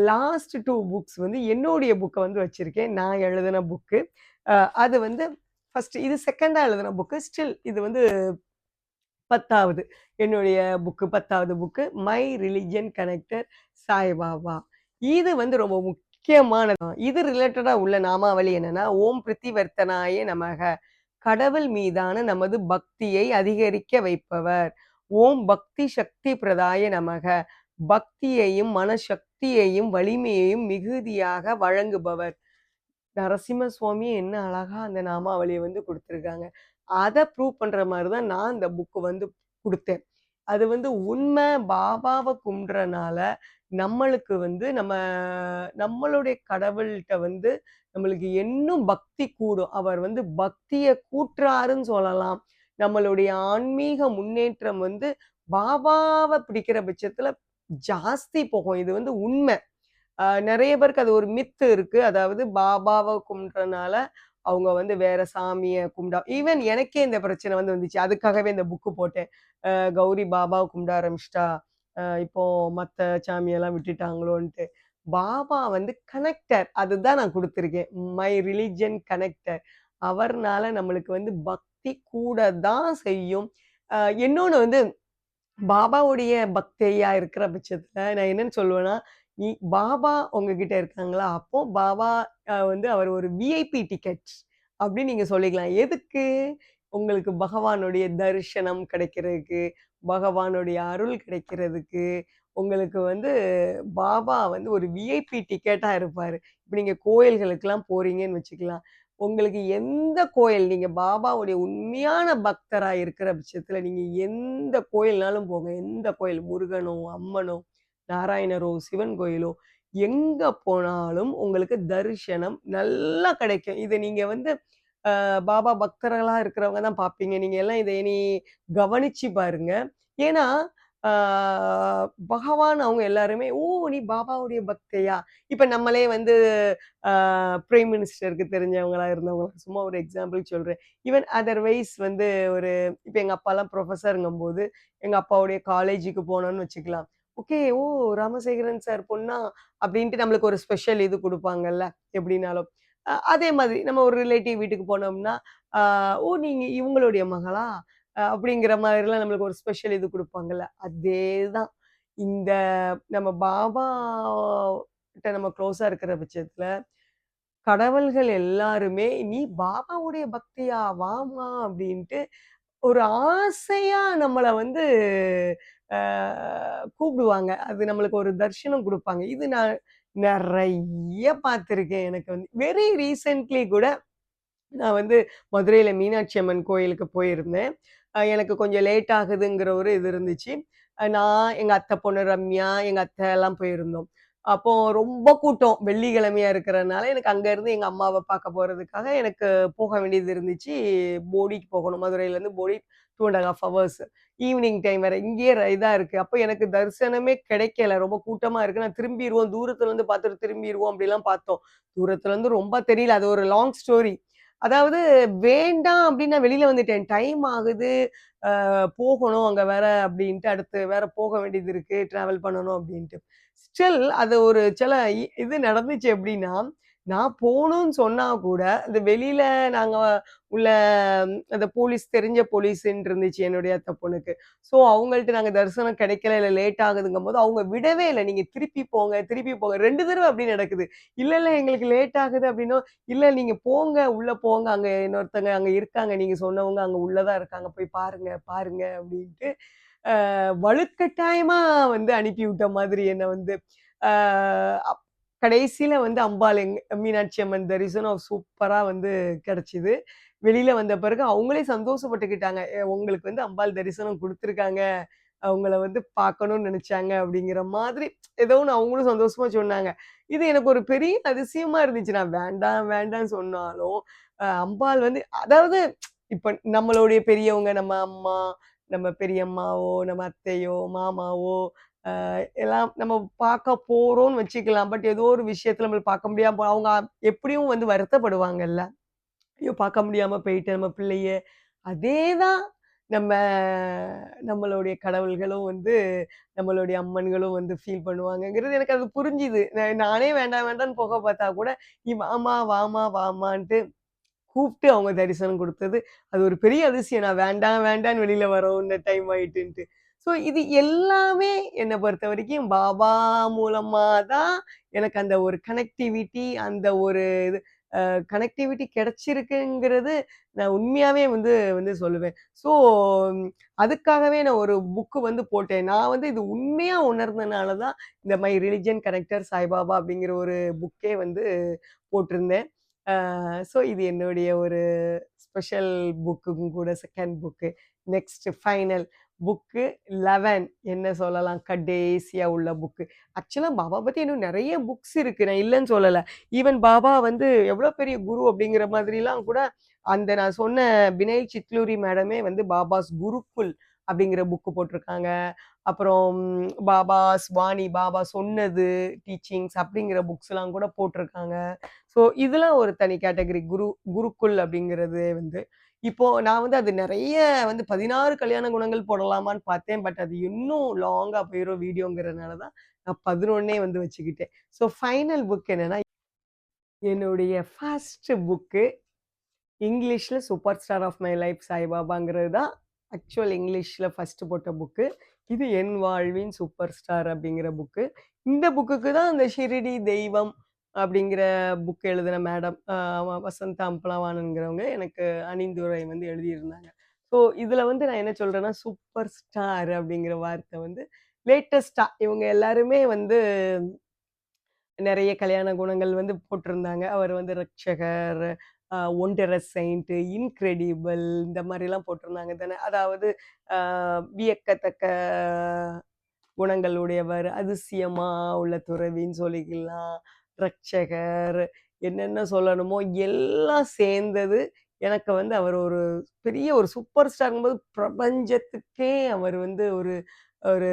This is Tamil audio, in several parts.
லாஸ்ட் 2 புக்ஸ் வந்து என்னுடைய புக்க வந்து வச்சிருக்கேன். நான் எழுதின புக்கு. அது வந்து ஃபர்ஸ்ட் இது செகண்டா எழுதின புக்கு. ஸ்டில் இது வந்து 10வது. என்னுடைய புக்கு 10வது book. My religion connector Saibaba. இது வந்து ரொம்ப முக்கியமானது. இது ரிலேட்டடா உள்ள நாமாவளி என்னன்னா, ஓம் பிரித்திவர்த்தனாய நமக. கடவுள் மீதான நமது பக்தியை அதிகரிக்க வைப்பவர். ஓம் பக்தி சக்தி பிரதாய நமக. பக்தியையும் மனசக்தியையும் வலிமையையும் மிகுதியாக வழங்குபவர். நரசிம்ம சுவாமி என்ன அழகா அந்த நாமாவளிய வந்து குடுத்துருக்காங்க. அத ப்ரூவ் பண்ற மாரி தான் நான் இந்த புக் வந்து குடுத்தேன். அது வந்து உண்மை பாபாவ கும்பிடுறனால, நம்மளுக்கு வந்து நம்மளுடைய கடவுள்ட்ட வந்து நம்மளுக்கு இன்னும் பக்தி கூடும். அவர் வந்து பக்திய கூட்டுறாருன்னு சொல்லலாம். நம்மளுடைய ஆன்மீக முன்னேற்றம் வந்து பாபாவ பிடிக்கிற பட்சத்துல ஜாஸ்தி போகும். இது வந்து உண்மை. நெறைய பேருக்கு அது ஒரு மித்து இருக்கு. அதாவது பாபாவ கும்பிடுறனால, அவங்க வந்து வேற சாமிய கும்பிட்டா ஈவன் எனக்கே இந்த பிரச்சனை வந்து வந்துச்சு. அதுக்காகவே இந்த புக்கு போட்டேன். கௌரி பாபாவ கும்பிட ஆரம்பிச்சுட்டா, இப்போ மத்த சாமியெல்லாம் விட்டுட்டாங்களோன்ட்டு. பாபா வந்து கனெக்டர். அதுதான் நான் குடுத்துருக்கேன். My religion connector. அவர்னால நம்மளுக்கு வந்து பக்தி கூட தான் செய்யும். அ இன்னொன்னு வந்து பாபாவுடைய பக்தையா இருக்கிற பட்சத்துல நான் என்னன்னு சொல்லுவேன்னா, நீ பாபா உங்ககிட்ட இருக்காங்களா? அப்போ பாபா வந்து அவர் ஒரு விஐபி டிக்கெட் அப்படின்னு நீங்க சொல்லிக்கலாம். எதுக்கு? உங்களுக்கு பகவானுடைய தரிசனம் கிடைக்கிறதுக்கு, பகவானுடைய அருள் கிடைக்கிறதுக்கு, உங்களுக்கு வந்து பாபா வந்து ஒரு விஐபி டிக்கெட்டா இருப்பாரு. இப்ப நீங்க கோயில்களுக்கெல்லாம் போறீங்கன்னு வச்சுக்கலாம். உங்களுக்கு எந்த கோயில் நீங்க பாபாவுடைய உண்மையான பக்தரா இருக்கிற பட்சத்துல, நீங்க எந்த கோயில்னாலும் போங்க. எந்த கோயில் முருகனோ, அம்மனோ, நாராயணரோ, சிவன் கோயிலோ, எங்க போனாலும் உங்களுக்கு தரிசனம் நல்லா கிடைக்கும். இத நீங்க வந்து பாபா பக்தர்களா இருக்கிறவங்க தான் பார்ப்பீங்க. நீங்க எல்லாம் இத இனி கவனிச்சு பாருங்க. ஏன்னா, ஆ பகவான் அவங்க எல்லாருமே, "ஓ! நீ பாபாவுடைய பக்தையா?" இப்ப நம்மளே வந்து பிரைம் மினிஸ்டருக்கு தெரிஞ்சவங்களா இருந்தவங்களா சும்மா ஒரு எக்ஸாம்பிள் சொல்றேன். ஈவன் அதர்வைஸ் வந்து ஒரு இப்ப எங்க அப்பாலாம் புரொஃபஸர்ங்கும்போது, எங்க அப்பாவுடைய காலேஜுக்கு போனோம்னு வச்சுக்கலாம். ஓகே, ஓ! ராமசேகரன் சார் பொண்ணா? அப்படின்ட்டு நம்மளுக்கு ஒரு ஸ்பெஷல் இது குடுப்பாங்கல்ல, எப்படின்னாலும். அதே மாதிரி நம்ம ஒரு ரிலேட்டிவ் வீட்டுக்கு போனோம்னா, ஆ ஓ! நீங்க இவங்களுடைய மகளா? அப்படிங்கிற மாதிரிலாம் நம்மளுக்கு ஒரு ஸ்பெஷல் இது குடுப்பாங்கல்ல. அதேதான். இந்த நம்ம பாபா கிட்ட நம்ம க்ளோஸா இருக்கிற பட்சத்துல கடவுள்கள் எல்லாருமே, "நீ பாபாவுடைய பக்தியா? வாம்மா" அப்படின்ட்டு ஒரு ஆசையா நம்மள வந்து அ கூப்பிடுவாங்க. அது நம்மளுக்கு ஒரு தரிசனம் குடுப்பாங்க. இது நான் நெறைய பார்த்துருக்கேன். எனக்கு வந்து வெரி ரீசென்ட்லி கூட நான் வந்து மதுரையில மீனாட்சி அம்மன் கோயிலுக்கு போயிருந்தேன். எனக்கு கொஞ்சம் லேட் ஆகுதுங்கிற ஒரு இது இருந்துச்சு. நான், எங்க அத்தை பொண்ணு ரம்யா, எங்க அத்தை எல்லாம் போயிருந்தோம். அப்போ ரொம்ப கூட்டம். வெள்ளிக்கிழமையா இருக்கிறனால, எனக்கு அங்கருந்து எங்க அம்மாவ பார்க்க போறதுக்காக எனக்கு போக வேண்டியது இருந்துச்சு. போடிக்கு போகணும். மதுரையிலேருந்து போடி 2 1/2 ஹவர்ஸ். ஈவினிங் டைம் வேற. இங்கேயே இதா இருக்கு. அப்ப எனக்கு தரிசனமே கிடைக்கல. ரொம்ப கூட்டமா இருக்கு. நான் திரும்பிருவோம். தூரத்துலருந்து பார்த்துட்டு திரும்பிருவோம் அப்படிலாம் பார்த்தோம். தூரத்துலருந்து ரொம்ப தெரியல. அது ஒரு லாங் ஸ்டோரி. அதாவது வேண்டாம் அப்படின்னு நான் வெளியில வந்துட்டேன். டைம் ஆகுது. போகணும் அங்க வேற அப்படின்ட்டு அடுத்து வேற போக வேண்டியது இருக்கு. டிராவல் பண்ணணும் அப்படின்ட்டு. ஸ்டில் அது ஒரு சில இது நடந்துச்சு எப்படின்னா, நான் போணும்னு சொன்னா கூட, இந்த வெளியில நாங்க உள்ள அந்த போலீஸ் தெரிஞ்ச போலீஸ்ன்னு இருந்துச்சு என்னுடைய அத்தை பொண்ணுக்கு. ஸோ அவங்கள்ட்ட நாங்க தரிசனம் கிடைக்கல, இல்ல லேட் ஆகுதுங்கும்போது அவங்க விடவே இல்ல. நீங்க திருப்பி போங்க, திருப்பி போங்க. 2 தடவ அப்படி நடக்குது. இல்ல, இல்ல எங்களுக்கு லேட் ஆகுது அப்படின்னும், இல்ல நீங்க போங்க, உள்ள போங்க. அங்க இன்னொருத்தங்க அங்க இருக்காங்க. நீங்க சொன்னவங்க அங்க உள்ள தான் இருக்காங்க. போய் பாருங்க, பாருங்க அப்டின்ட்டு, வலுக்கட்டாயமா வந்து அனுப்பிவிட்ட மாதிரி என்ன வந்து. அ அப் கடைசில வந்து அம்பாள் மீனாட்சி அம்மன் தரிசனம் சூப்பரா வந்து கிடைச்சது. வெளியில வந்த பிறகு அவங்களே சந்தோஷப்பட்டுக்கிட்டாங்க. உங்களுக்கு வந்து அம்பாள் தரிசனம் குடுத்துருக்காங்க. அவங்கள வந்து பார்க்கணும்னு நெனச்சாங்க அப்படிங்கிற மாதிரி ஏதோ ஒண்ணு அவங்களும் சந்தோஷமா சொன்னாங்க. இது எனக்கு ஒரு பெரிய அதிசயமா இருந்துச்சு. நான் வேண்டாம், வேண்டான்னு சொன்னாலும், அம்பாள் வந்து அதாவது இப்ப நம்மளுடைய பெரியவங்க, நம்ம அம்மா, நம்ம பெரியம்மாவோ, நம்ம அத்தையோ, மாமாவோ, எல்லாம் நம்ம பார்க்க போறோம்னு வச்சுக்கலாம். பட் ஏதோ ஒரு விஷயத்துல நம்மள பார்க்க முடியாம அவங்க எப்படியும் வந்து வருத்தப்படுவாங்கல்ல. ஐயோ! பார்க்க முடியாம போயிட்டேன் நம்ம பிள்ளைய. அதேதான் நம்ம நம்மளுடைய கடவுள்களும் வந்து நம்மளுடைய அம்மன்களும் வந்து ஃபீல் பண்ணுவாங்கங்கிறது எனக்கு அது புரிஞ்சுது. நானே வேண்டாம் வேண்டான்னு போக பார்த்தா கூட, "நீ வாம்மா, வாம்மா, வாம்மான்ட்டு" கூப்ட்டு அவங்க தரிசனம் குடுத்தது. அது ஒரு பெரிய அதிசயம். நான் வேண்டாம் வேண்டான்னு வெளில வரோம் இந்த டைம் ஆயிட்டுன்ட்டு. ஸோ இது எல்லாமே என்ன பொறுத்தவரைக்கும் பாபா மூலமா தான் எனக்கு அந்த ஒரு கனெக்டிவிட்டி, அந்த ஒரு இது கனெக்டிவிட்டி கிடைச்சிருக்குங்கிறது நான் உண்மையாவே வந்து வந்து சொல்லுவேன். ஸோ அதுக்காகவே நான் ஒரு புக் வந்து போட்டேன். நான் வந்து இது உண்மையா உணர்ந்தனால தான் இந்த மை ரிலிஜன் கனெக்டர் சாய்பாபா அப்படிங்கிற ஒரு புக்கே வந்து போட்டிருந்தேன். ஸோ இது என்னுடைய ஒரு ஸ்பெஷல் புக்கும் கூட second book. Next final book 11 என்ன சொல்லலாம் கடைசியா உள்ள புக்கு. ஆக்சுவலா பாபா பத்தி இன்னும் நெறைய புக்ஸ் இருக்கு. நான் இல்லன்னு சொல்லல. ஈவன் பாபா வந்து எவ்வளோ பெரிய குரு அப்படிங்கிற மாதிரிலாம் கூட அந்த நான் சொன்ன பினைல் சித்லூரி மேடமே வந்து பாபாஸ் குருக்குல் அப்படிங்கிற புக்கு போட்டிருக்காங்க. அப்புறம் பாபாஸ் வாணி, பாபா சொன்னது, டீச்சிங்ஸ் அப்படிங்கிற புக்ஸ்லாம் கூட போட்டிருக்காங்க. ஸோ இதெல்லாம் ஒரு தனி கேட்டகரி. குருக்குல் அப்படிங்கிறது வந்து. இப்போ நான் வந்து அது நெறைய வந்து 16 கல்யாண குணங்கள் போடலாமான்னு பார்த்தேன். பட் அது இன்னும் லாங்கா போயிரும் வீடியோங்கிறனால தான் நான் 11 வந்து வச்சுக்கிட்டேன். ஸோ ஃபைனல் புக் என்னன்னா, என்னுடைய ஃபர்ஸ்ட் புக்கு இங்கிலீஷ்ல super star of my life சாய்பாபாங்கிறது தான் ஆக்சுவல் இங்கிலீஷ்ல ஃபர்ஸ்ட் போட்ட புக்கு. இது என் வாழ்வின் சூப்பர் ஸ்டார் அப்படிங்கிற புக்கு. இந்த புக்குக்கு தான் அந்த ஷிரிடி தெய்வம் அப்படிங்கிற புக் எழுதின மேடம் வசந்தா அம்பலவாணன்கிறவங்க எனக்கு அணிந்துரை வந்து எழுதியிருந்தாங்க. ஸோ இதுல வந்து நான் என்ன சொல்றேன்னா, சூப்பர் ஸ்டார் அப்படிங்கிற வார்த்தை வந்து லேட்டஸ்ட்டா இவங்க எல்லாருமே வந்து நெறைய கல்யாண குணங்கள் வந்து போட்டிருந்தாங்க. அவர் வந்து ரட்சகர், ஒண்டரஸ் செயிண்ட், இன்கிரெடிபிள் இந்த மாரிலாம் போட்டிருந்தாங்க தானே. அதாவது அ வியக்கத்தக்க குணங்கள் உடையவர், அதிசயமா உள்ள துறவின்னு சொல்லிக்கலாம். ரட்சகர் என்னென்ன சொல்லணுமோ எல்லாம் சேர்ந்தது. எனக்கு வந்து அவர் ஒரு பெரிய ஒரு சூப்பர் ஸ்டார்ங்கும்போது பிரபஞ்சத்துக்கே அவர் வந்து ஒரு ஒரு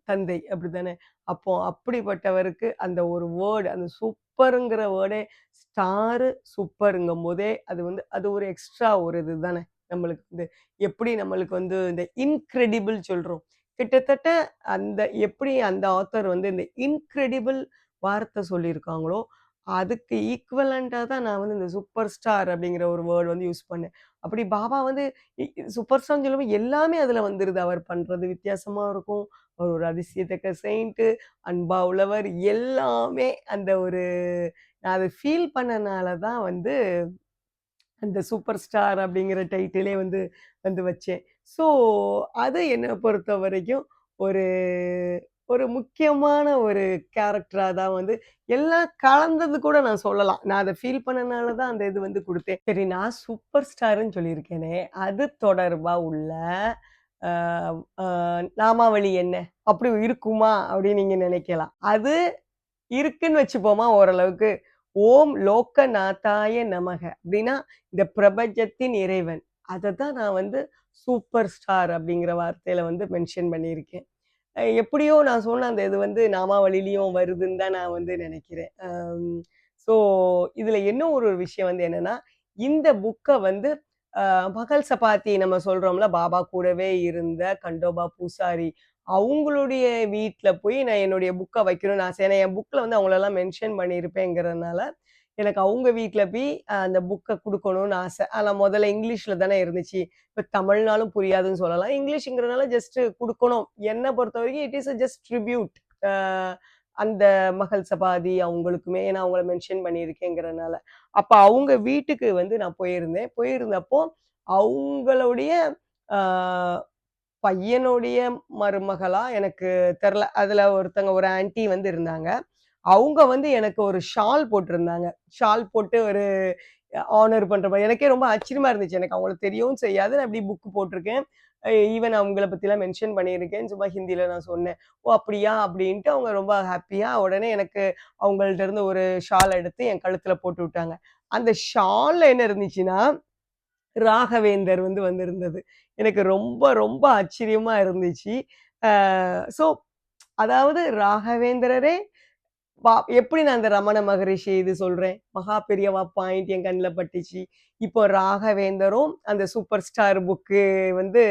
தந்தை அப்படித்தானே. அப்போ அப்படிப்பட்டவருக்கு அந்த ஒரு வேர்ட் அந்த சூப்பர்ங்கிற வேர்டே ஸ்டாரு சூப்பர்ங்கும்போதே அது வந்து அது ஒரு எக்ஸ்ட்ரா ஒரு இதுதானே. நம்மளுக்கு வந்து எப்படி நம்மளுக்கு வந்து இந்த இன்கிரெடிபிள் சொல்றோம். கிட்டத்தட்ட அந்த எப்படி அந்த ஆத்தர் வந்து இந்த இன்கிரெடிபிள் வார்த்தை சொல்லியிருக்காங்களோ, அதுக்கு ஈக்குவலன்ட்டா தான் நான் வந்து இந்த சூப்பர் ஸ்டார் அப்படிங்கிற ஒரு வேர்ட் வந்து யூஸ் பண்ணேன். அப்படி பாபா வந்து சூப்பர் ஸ்டார்ன்னு சொல்லும்போது எல்லாமே அதுல வந்துருது. அவர் பண்றது வித்தியாசமா இருக்கும். அவர் ஒரு அதிசயத்தக்க செயின்ட்டு, அன்பா உள்ளவர் எல்லாமே அந்த ஒரு நான் அத ஃபீல் பண்ணனால தான் வந்து அந்த சூப்பர் ஸ்டார் அப்படிங்கிற டைட்டிலே வந்து வந்து வச்சேன். ஸோ அது என்ன பொறுத்தவரைக்கும் ஒரு ஒரு முக்கியமான ஒரு கேரக்டரா தான் வந்து எல்லாம் கலந்தது கூட நான் சொல்லலாம். நான் அத ஃபீல் பண்ணனால தான் அந்த இது வந்து குடுத்தேன். சரி நான் சூப்பர் ஸ்டார்ன்னு சொல்லியிருக்கேனே, அது தொடர்பா உள்ள அ அ நாமாவளி என்ன? அப்படி இருக்குமா? அப்படின்னு நீங்க நினைக்கலாம். அது இருக்குன்னு வச்சுப்போமா ஓரளவுக்கு. ஓம் லோகநாதாய நமக அப்படின்னா, இந்த பிரபஞ்சத்தின் இறைவன். அததான் நான் வந்து சூப்பர் ஸ்டார் அப்படிங்கிற வார்த்தையில வந்து மென்ஷன் பண்ணியிருக்கேன். எப்படியோ நான் சொன்ன அந்த இது வந்து நாமாவளியிலயும் வருதுன்னு தான் நான் வந்து நினைக்கிறேன். ஸோ இதுல இன்னும் ஒரு விஷயம் வந்து என்னன்னா, இந்த புக்க வந்து அ பகல் சப்பாத்தி நம்ம சொல்றோம்ல, பாபா கூடவே இருந்த கண்டோபா பூசாரி, அவங்களுடைய வீட்ல போய் நான் என்னுடைய புக்க வைக்கணும்னு ஆசை. ஏன்னா என் புக்ல வந்து அவங்களெல்லாம் மென்ஷன் பண்ணியிருப்பேங்கிறதுனால, எனக்கு அவங்க வீட்ல போய் அந்த புக்க குடுக்கணும்னு ஆசை. ஆனா முதல்ல இங்கிலீஷ்ல தானே இருந்துச்சு. இப்ப தமிழ்னாலும் புரியாதுன்னு சொல்லலாம். இங்கிலீஷ்ங்கிறதுனால ஜஸ்ட் குடுக்கணும். என்ன பொறுத்தவரைக்கும் it is a just tribute. அ அந்த மகள் சபாதி அவங்களுக்குமே நான் அவங்கள மென்ஷன் பண்ணியிருக்கேங்கிறனால. அப்ப அவங்க வீட்டுக்கு வந்து நான் போயிருந்தேன். போயிருந்தப்போ அவங்களுடைய அ பையனுடைய மருமகளா எனக்கு தெர்ல. அதுல ஒருத்தங்க ஒரு ஆன்டி வந்து இருந்தாங்க. அவங்க வந்து எனக்கு ஒரு ஷால் போட்டிருந்தாங்க. ஷால் போட்டு ஒரு ஹானர் பண்ற மாரி. எனக்கே ரொம்ப ஆச்சரியமா இருந்துச்சு. எனக்கு அவங்கள தெரியவும் செய்யாது. நான் இப்படி புக் போட்டிருக்கேன். ஈவன் அவங்கள பத்திலாம் மென்ஷன் பண்ணியிருக்கேன்னு சும்மா ஹிந்தியில நான் சொன்னேன். "ஓ! அப்படியா?" அப்படின்ட்டு அவங்க ரொம்ப ஹாப்பியா உடனே எனக்கு அவங்கள்ட்ட இருந்து ஒரு ஷால் எடுத்து என் கழுத்துல போட்டு விட்டாங்க. அந்த ஷால்ல என்ன இருந்துச்சுன்னா, ராகவேந்தர் வந்து வந்திருந்தது. எனக்கு ரொம்ப ரொம்ப ஆச்சரியமா இருந்துச்சு. ஸோ அதாவது ராகவேந்திரரே எப்படி நான் அந்த ரமண மகரிஷி இது சொல்றேன்? மகா பெரியவா பாயிண்ட் என் கண்ல பட்டுச்சு. இப்போ ராகவேந்தரும் அந்த சூப்பர் ஸ்டார் புக்கு வந்து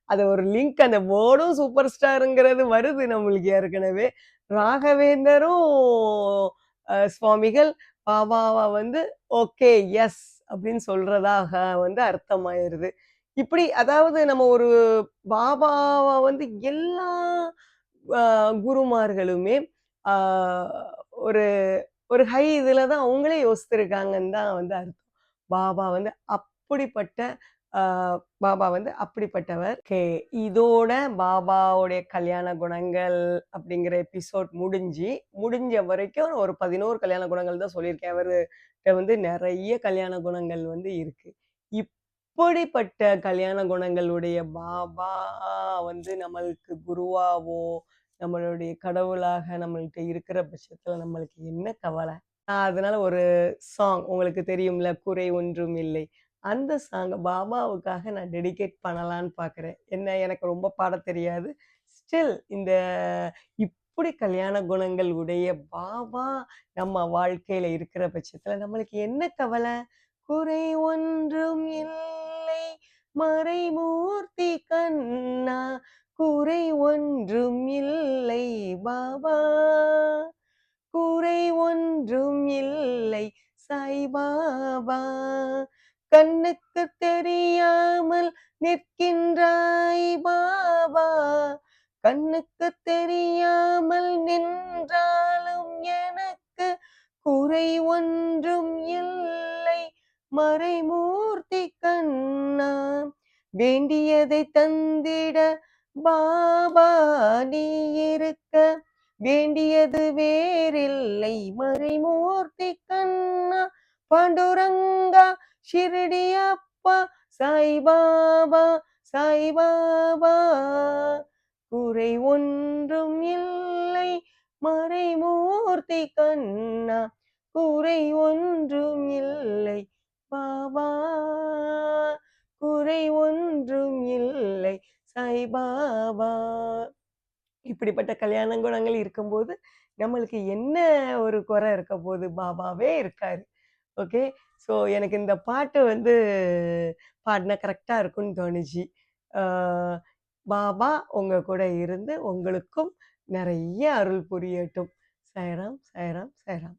அது ஒரு லிங்க் அந்த வேர்டும் சூப்பர் ஸ்டார்ங்கிறது வருது நம்மளுக்கு ஏற்கனவே. ராகவேந்தரும் சுவாமிகள் பாபாவ வந்து ஓகே, எஸ் அப்படின்னு சொல்றதாக வந்து அர்த்தமாயிருது. இப்படி அதாவது நம்ம ஒரு பாபாவ வந்து எல்லா அ குருமார்களுமே ஆ ஒரு ஒரு ஹை இதுல தான் அவங்களே யோசிச்சிருக்காங்கன்னு தான் வந்து அர்த்தம். பாபா வந்து அப்படிப்பட்ட அ பாபா வந்து அப்படிப்பட்டவர். இதோட பாபாவுடைய கல்யாண குணங்கள் அப்படிங்கிற எபிசோட் முடிஞ்ச வரைக்கும் ஒரு 11 கல்யாண குணங்கள் தான் சொல்லியிருக்கேன். அவர்ட்ட வந்து நெறைய கல்யாண குணங்கள் வந்து இருக்கு. இப்படிப்பட்ட கல்யாண குணங்களுடைய பாபா வந்து நம்மளுக்கு குருவாவோ, நம்மளுடைய கடவுளாக நம்மள்ட்ட இருக்கிற பட்சத்துல நம்மளுக்கு என்ன கவலை? அதனால ஒரு சாங் உங்களுக்கு தெரியும்ல, குறை ஒன்றும் இல்லை. அந்த சாங்க பாபாவுக்காக நான் டெடிகேட் பண்ணலான்னு பார்க்குறேன். என்ன எனக்கு ரொம்ப பாடத் தெரியாது. ஸ்டில் இந்த இப்படி கல்யாண குணங்கள் உடைய பாபா நம்ம வாழ்க்கையில இருக்கிற பட்சத்துல நம்மளுக்கு என்ன கவலை? குறை ஒன்றும் இல்லை மறைமூர்த்தி கண்ணா, குறை ஒன்றும் இல்லை பாபா. குறை ஒன்றும் இல்லை சாய்பாபா. கண்ணுக்கு தெரியாமல் நிற்கின்றாய் பாபா. கண்ணுக்கு தெரியாமல் நின்றாலும் எனக்கு குறை ஒன்றும் இல்லை மறைமூர்த்தி கண்ணா. வேண்டியதை தந்திட பாபா நீ இருக்க, வேண்டியது வேறில்லை மறைமூர்த்தி கண்ணா. பாண்டுரங்கா ஷிரடி அப்பா சாய்பாபா சாய்பாபா. குறை ஒன்றும் இல்லை மறைமூர்த்தி கண்ணா, குறை ஒன்றும் இல்லை பாபா. குறை ஒன்றும் இல்லை சாய்பாபா. இப்படிப்பட்ட கல்யாண குணங்கள் இருக்கும்போது, நம்மளுக்கு என்ன ஒரு குறை இருக்க போது? பாபாவே இருக்காரு. ஓகே. ஸோ எனக்கு இந்த பாட்டு வந்து பாடுனா கரெக்ட்டா இருக்கும்னு தோணுச்சு. ஆ பாபா உங்க கூட இருந்து உங்களுக்கும் நெறைய அருள் புரியட்டும். சாய்ராம், சாய்ராம், சாய்ராம்.